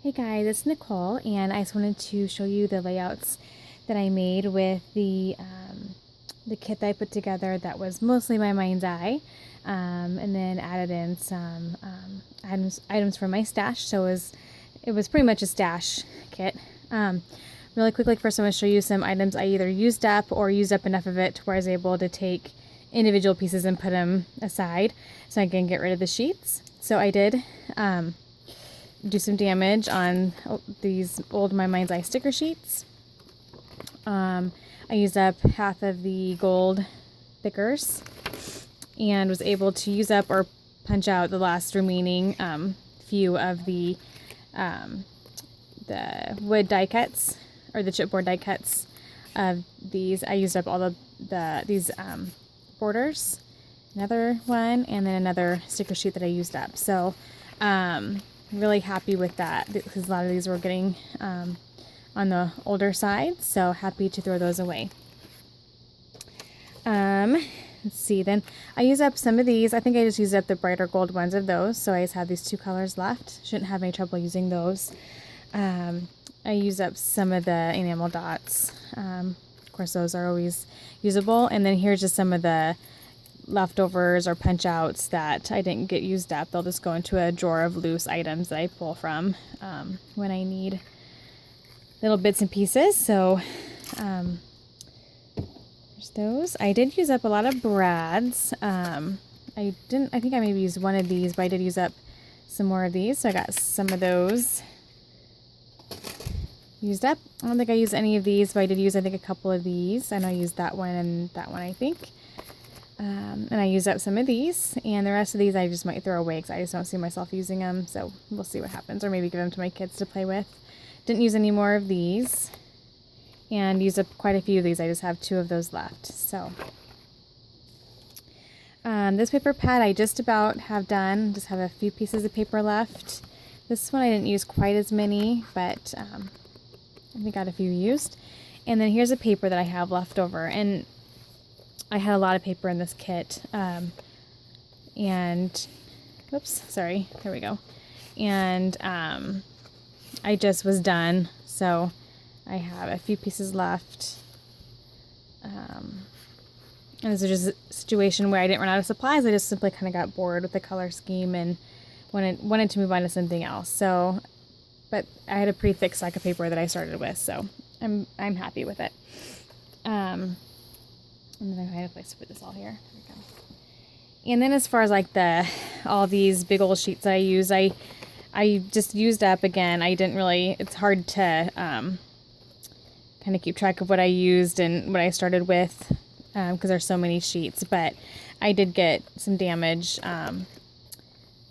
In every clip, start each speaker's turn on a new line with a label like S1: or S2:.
S1: Hey guys, it's Nicole, and I just wanted to show you the layouts that I made with the kit that I put together that was mostly my mind's eye, and then added in some items from my stash. So it was pretty much a stash kit. Really quickly, first I'm going to show you some items I either used up or used up enough of it to where I was able to take individual pieces and put them aside so I can get rid of the sheets. So I did do some damage on these old My Mind's Eye sticker sheets. I used up half of the gold thickers and was able to use up or punch out the last remaining few of the wood die cuts, or the chipboard die cuts of these. I used up all these borders, another one, and then another sticker sheet that I used up. So really happy with that because a lot of these were getting on the older side, so happy to throw those away. Let's see, then I used up some of these. I think I just used up the brighter gold ones of those, so I just have these two colors left. Shouldn't have any trouble using those. I used up some of the enamel dots. Of course, those are always usable. And then here's just some of the leftovers or punch outs that I didn't get used up. They'll just go into a drawer of loose items that I pull from when I need little bits and pieces. So there's those. I did use up a lot of brads. I think I maybe used one of these, but I did use up some more of these, so I got some of those used up. I don't think I used any of these, but I did use, I think, a couple of these. I know I used that one and that one, I think. And I used up some of these, and the rest of these I just might throw away because I just don't see myself using them, so we'll see what happens, or maybe give them to my kids to play with. Didn't use any more of these, and used up quite a few of these. I just have 2 of those left. So this paper pad I just about have done, just have a few pieces of paper left. This one I didn't use quite as many, but I think I got a few used. And then here's a paper that I have left over, and I had a lot of paper in this kit, and whoops, sorry, there we go. And I just was done, so I have a few pieces left. And this is just a situation where I didn't run out of supplies. I just simply kind of got bored with the color scheme and wanted to move on to something else. So, but I had a pretty thick stack of paper that I started with, so I'm happy with it. And then I had a place to put this all here. There we go. And then as far as like all these big old sheets that I use, I just used up again. I didn't really, it's hard to kind of keep track of what I used and what I started with because there's so many sheets, but I did get some damage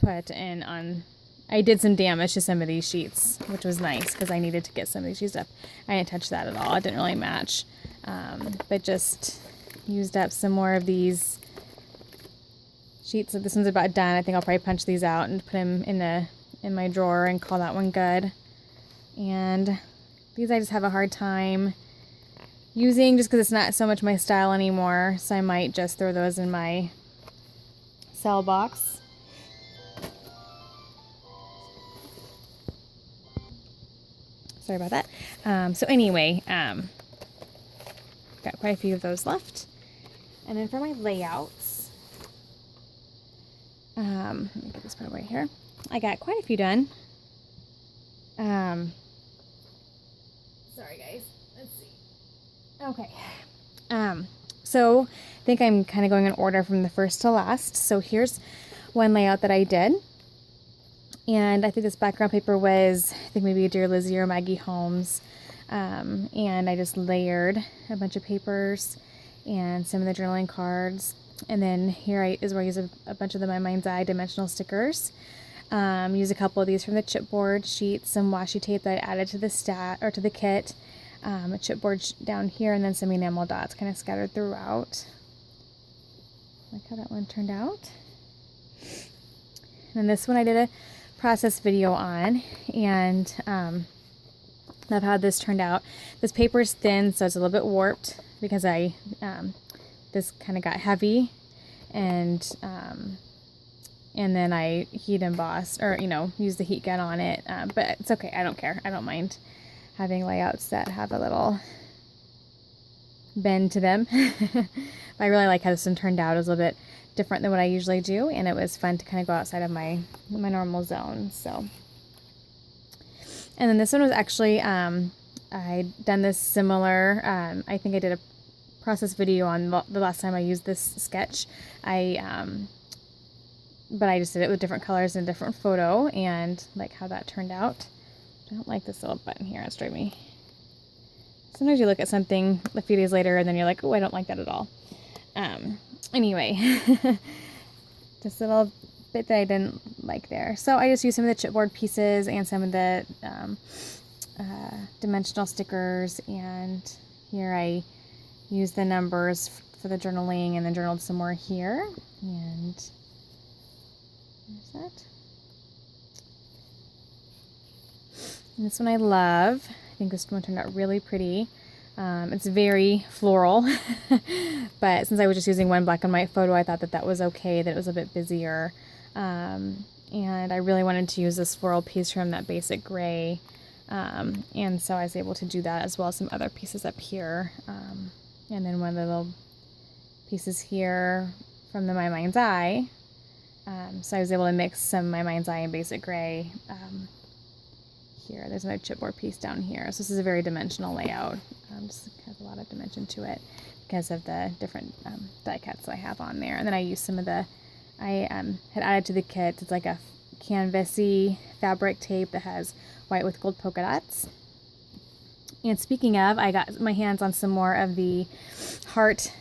S1: put in on, I did some damage to some of these sheets, which was nice because I needed to get some of these used up. I didn't touch that at all. It didn't really match, but just used up some more of these sheets. So this one's about done. I think I'll probably punch these out and put them in my drawer and call that one good. And these I just have a hard time using just because it's not so much my style anymore. So I might just throw those in my cell box. Sorry about that. So anyway, got quite a few of those left. And then for my layouts, let me get this part right here. I got quite a few done. Sorry guys, let's see. Okay. So I think I'm kind of going in order from the first to last. So here's one layout that I did. And I think this background paper was, I think maybe a Dear Lizzie or Maggie Holmes. And I just layered a bunch of papers and some of the journaling cards. And then here is where I use a bunch of the My Mind's Eye dimensional stickers. Use a couple of these from the chipboard sheets, some washi tape that I added to the kit, a chipboard down here, and then some enamel dots kind of scattered throughout. Like how that one turned out. And this one I did a process video on, and love how this turned out. This paper is thin, so it's a little bit warped because this kind of got heavy, and and then I heat embossed, or, you know, use the heat gun on it. But it's okay. I don't care. I don't mind having layouts that have a little bend to them. But I really like how this one turned out. It was a little bit different than what I usually do, and it was fun to kind of go outside of my normal zone. So, and then this one was actually, I'd done this similar, I think I did a process video on the last time I used this sketch. But I just did it with different colors and a different photo, and like how that turned out. I don't like this little button here. It's driving me. Sometimes you look at something a few days later and then you're like, oh, I don't like that at all. Anyway, just a little bit that I didn't like there. So I just used some of the chipboard pieces and some of the dimensional stickers, and here I used the numbers for the journaling and then journaled some more here. And there's that. And this one I love. I think this one turned out really pretty. It's very floral, but since I was just using one black and white photo, I thought that that was okay, that it was a bit busier. And I really wanted to use this floral piece from that basic gray. And so I was able to do that, as well as some other pieces up here. And then one of the little pieces here from the My Mind's Eye. So I was able to mix some My Mind's Eye and basic gray. Here, there's another chipboard piece down here. So this is a very dimensional layout. Just has a lot of dimension to it because of the different die cuts that I have on there. And then I used some of the, I had added to the kit, it's like a canvasy fabric tape that has white with gold polka dots. And speaking of, I got my hands on some more of the heart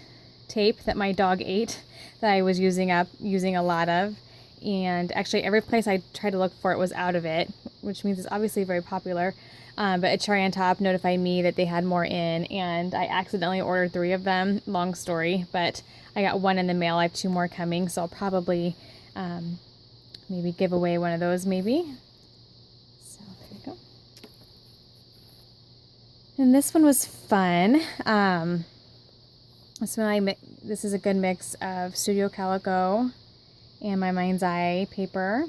S1: tape that my dog ate that I was using a lot of. And actually every place I tried to look for it was out of it, which means it's obviously very popular. But a Cherry on Top notified me that they had more in, and I accidentally ordered 3 of them. Long story, but I got 1 in the mail. I have 2 more coming, so I'll probably maybe give away one of those maybe. So there we go. And this one was fun. This is a good mix of Studio Calico and My Mind's Eye paper.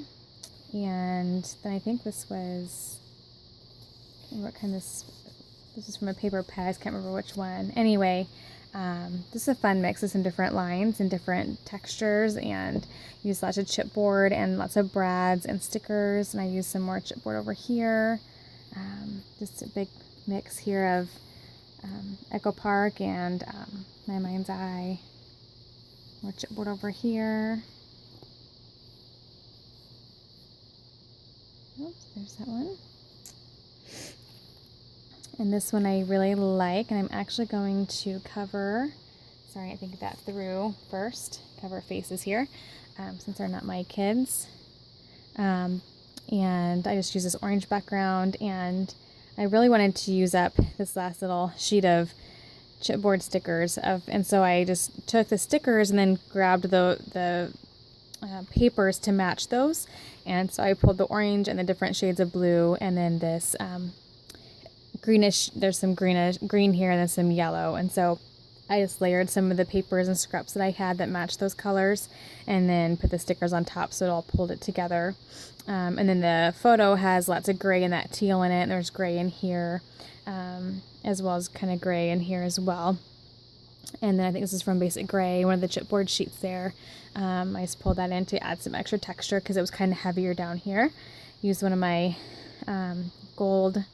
S1: And then I think this was, what kind of, this is from a paper pad, I can't remember which one. Anyway, this is a fun mix of some different lines and different textures, and use lots of chipboard and lots of brads and stickers. And I used some more chipboard over here. Just a big mix here of Echo Park and My Mind's Eye. More chipboard over here. Oops, there's that one. And this one I really like, and I'm actually going to cover, sorry, I think that through first, cover faces here, since they're not my kids. And I just use this orange background, and I really wanted to use up this last little sheet of chipboard stickers, and so I just took the stickers and then grabbed the papers to match those. And so I pulled the orange and the different shades of blue, and then this greenish, there's some green here and then some yellow. And so I just layered some of the papers and scraps that I had that matched those colors, and then put the stickers on top so it all pulled it together. And then the photo has lots of gray and that teal in it, and there's gray in here, as well as kind of gray in here as well. And then I think this is from Basic Gray, one of the chipboard sheets there. I just pulled that in to add some extra texture because it was kind of heavier down here. Used one of my gold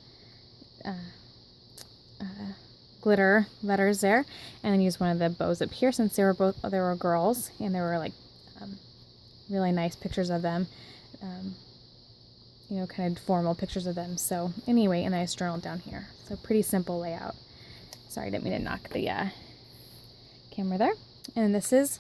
S1: glitter letters there, and then used one of the bows up here since they were girls, and there were like really nice pictures of them, you know, kind of formal pictures of them. So anyway, and I just journaled down here. So pretty simple layout. Sorry, I didn't mean to knock the camera there. And this is,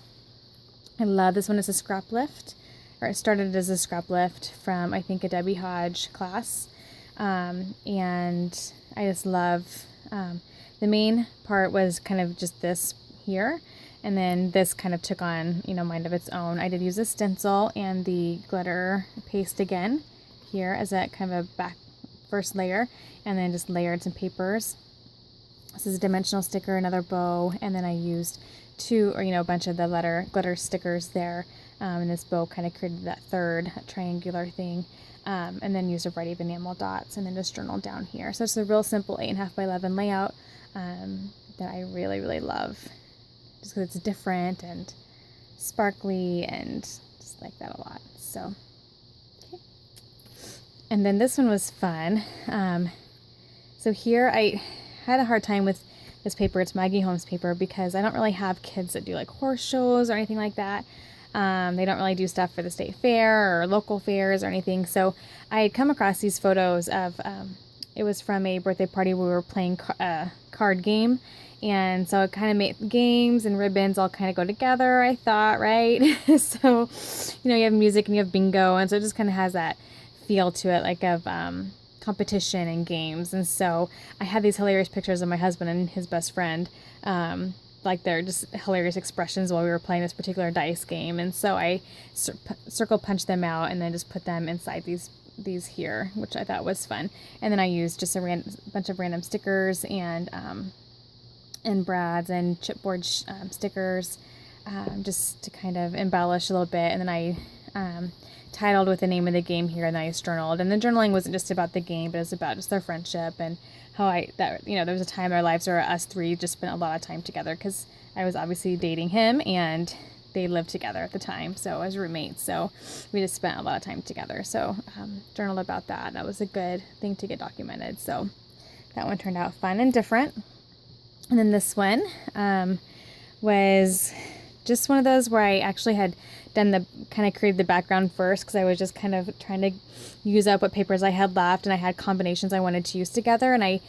S1: I love this one. It's a scrap lift, or it started as a scrap lift from, I think, a Debbie Hodge class. And I just love, the main part was kind of just this here, and then this kind of took on, you know, mind of its own. I did use a stencil and the glitter paste again here as a kind of a back first layer, and then just layered some papers. This is a dimensional sticker, another bow, and then I used a bunch of the glitter stickers there, And this bow kind of created that third triangular thing. And then used a variety of enamel dots and then just journaled down here. So it's a real simple 8.5 by 11 layout that I really, really love. Just because it's different and sparkly and just like that a lot. So, okay. And then this one was fun. So here I had a hard time with this paper. It's Maggie Holmes paper because I don't really have kids that do like horse shows or anything like that. They don't really do stuff for the state fair or local fairs or anything. So I had come across these photos of, it was from a birthday party where we were playing a card game. And so it kind of made games and ribbons all kind of go together, I thought, right? So, you have music and you have bingo. And so it just kind of has that feel to it, like of competition and games. And so I had these hilarious pictures of my husband and his best friend. Like they're just hilarious expressions while we were playing this particular dice game. And so I circle punched them out and then just put them inside these here, which I thought was fun. And then I used just a bunch of random stickers and brads and chipboard stickers just to kind of embellish a little bit. And then I titled with the name of the game here, and then I journaled. And the journaling wasn't just about the game, but it was about just their friendship and how there was a time in our lives where us three just spent a lot of time together because I was obviously dating him and they lived together at the time, so as roommates. So we just spent a lot of time together. So journaled about that. That was a good thing to get documented. So that one turned out fun and different. And then this one was just one of those where I actually had done created the background first because I was just kind of trying to use up what papers I had left, and I had combinations I wanted to use together. And I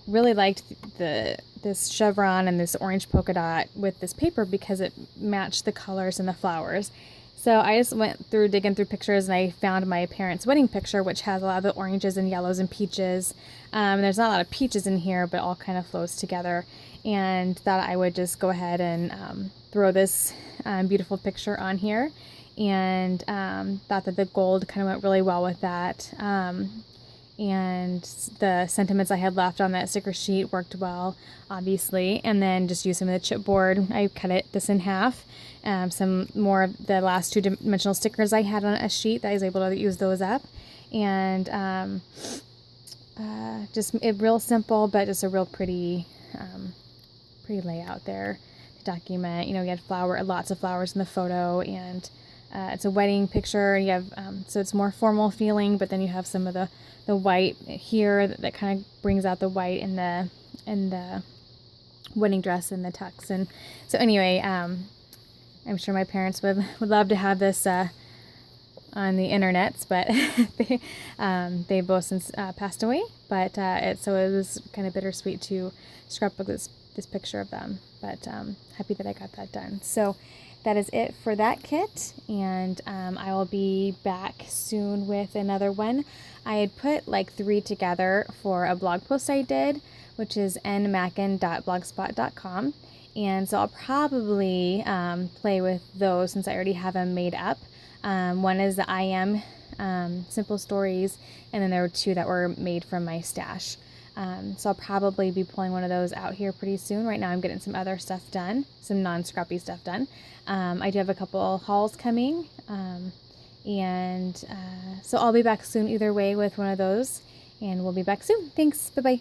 S1: really liked this chevron and this orange polka dot with this paper because it matched the colors and the flowers. So I just went through digging through pictures and I found my parents' wedding picture, which has a lot of the oranges and yellows and peaches. There's not a lot of peaches in here, but all kind of flows together. And thought I would just go ahead and throw this beautiful picture on here. And thought that the gold kind of went really well with that. And the sentiments I had left on that sticker sheet worked well, obviously. And then just use some of the chipboard. I cut this in half. Some more of the last two-dimensional stickers I had on a sheet that I was able to use those up. And just real simple, but just a real pretty layout there to document. You had lots of flowers in the photo, and it's a wedding picture. You have so it's more formal feeling, but then you have some of the white here that kind of brings out the white in the wedding dress and the tux. And so anyway, I'm sure my parents would love to have this on the internets, but they both since passed away. But so it was kind of bittersweet to scrapbook this picture of them. But happy that I got that done. So that is it for that kit, and I will be back soon with another one. I had put like 3 together for a blog post I did, which is nmackin.blogspot.com. And so I'll probably play with those since I already have them made up. One is the I Am Simple Stories, and then there were 2 that were made from my stash. So I'll probably be pulling one of those out here pretty soon. Right now I'm getting some other stuff done, some non-scrappy stuff done. I do have a couple hauls coming, so I'll be back soon either way with one of those, and we'll be back soon. Thanks. Bye-bye.